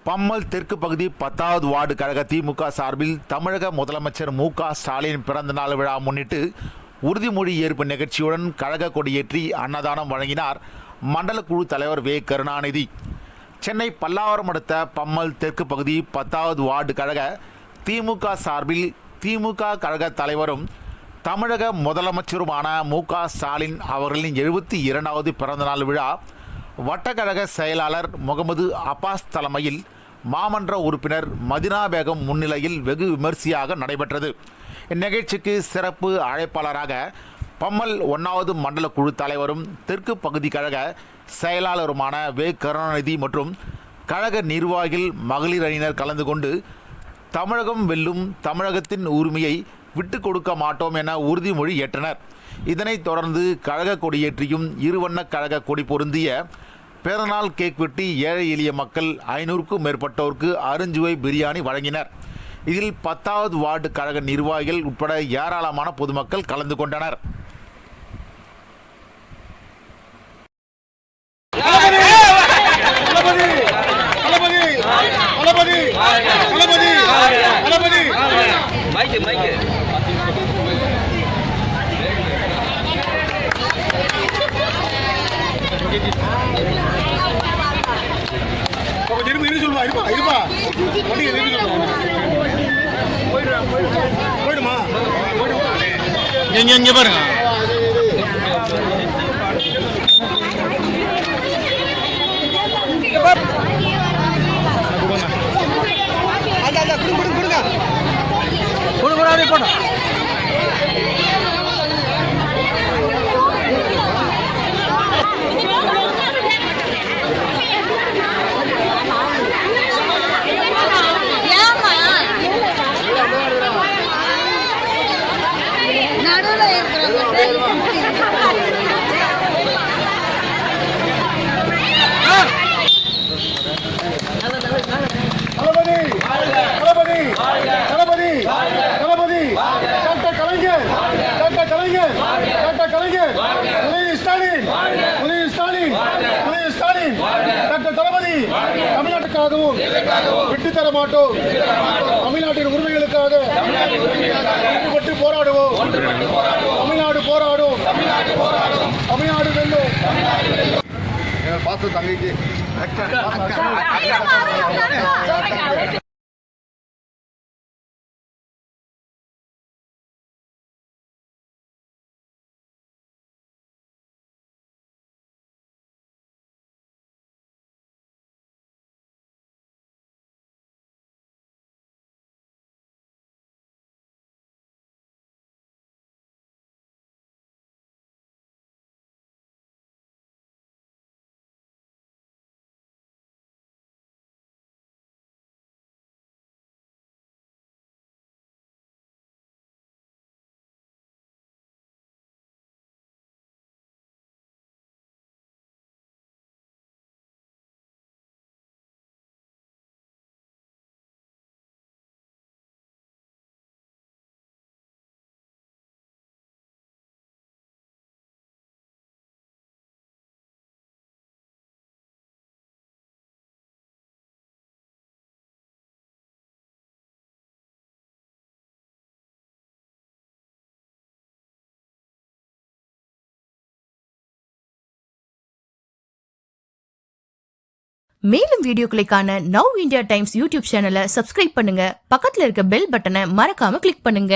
பம்மல் தெற்கு பகுதி 10வது வார்டு கழக திமுக சார்பில் தமிழக முதலமைச்சர் மு.க. ஸ்டாலின் பிறந்த நாள் விழா முன்னிட்டு உறுதிமொழி ஏற்பு நிகழ்ச்சியுடன் கழக கொடியேற்றி அன்னதானம் வழங்கினார் மண்டல குழு தலைவர் வே. கருணாநிதி. சென்னை பல்லாவரம் அடுத்த பம்மல் தெற்கு பகுதி 10வது வார்டு கழக திமுக சார்பில் திமுக கழக தலைவரும் தமிழக முதலமைச்சருமான மு.க. ஸ்டாலின் அவர்களின் 72வது பிறந்தநாள் விழா வட்டக்கழக செயலாளர் முகமது அப்பாஸ் தலைமையில் மாமன்ற உறுப்பினர் மதினா பேகம் முன்னிலையில் வெகு விமர்சையாக நடைபெற்றது. இந்நிகழ்ச்சிக்கு சிறப்பு அழைப்பாளராக பம்மல் 1வது மண்டல குழு தலைவரும் தெற்கு பகுதி கழக செயலாளருமான வே. கருணாநிதி மற்றும் கழக நிர்வாகிகள் மகளிர் அணியினர் கலந்து கொண்டு தமிழகம் வெல்லும், தமிழகத்தின் உரிமையை விட்டு கொடுக்க மாட்டோம் என உறுதிமொழி ஏற்றனர். இதனைத் தொடர்ந்து கழக கொடியேற்றியும் இருவண்ண கழக கொடி பொருந்திய பிறந்தநாள் கேக் வெட்டி ஏழை எளிய மக்கள் 500க்கும் மேற்பட்டோருக்கு அருஞ்சுவை பிரியாணி வழங்கினர். இதில் 10வது வார்டு கழக நிர்வாகிகள் உட்பட ஏராளமான பொதுமக்கள் கலந்து கொண்டனர். இங்க பாருங்க. தமிழ்நாட்டுக்காகவும் விட்டு தர மாட்டோம். தமிழ்நாட்டின் உரிமைகளுக்காக ஒன்றுபட்டு போராடுவோம். தமிழ்நாடு போராடும். தமிழ்நாடு வெல்லும். பாச தங்கைக்கு மேலும் வீடியோக்களை காண நவ் இந்தியா டைம்ஸ் யூடியூப் சேனலை சப்ஸ்கிரைப் பண்ணுங்க. பக்கத்துல இருக்க பெல் பட்டனை மறக்காம கிளிக் பண்ணுங்க.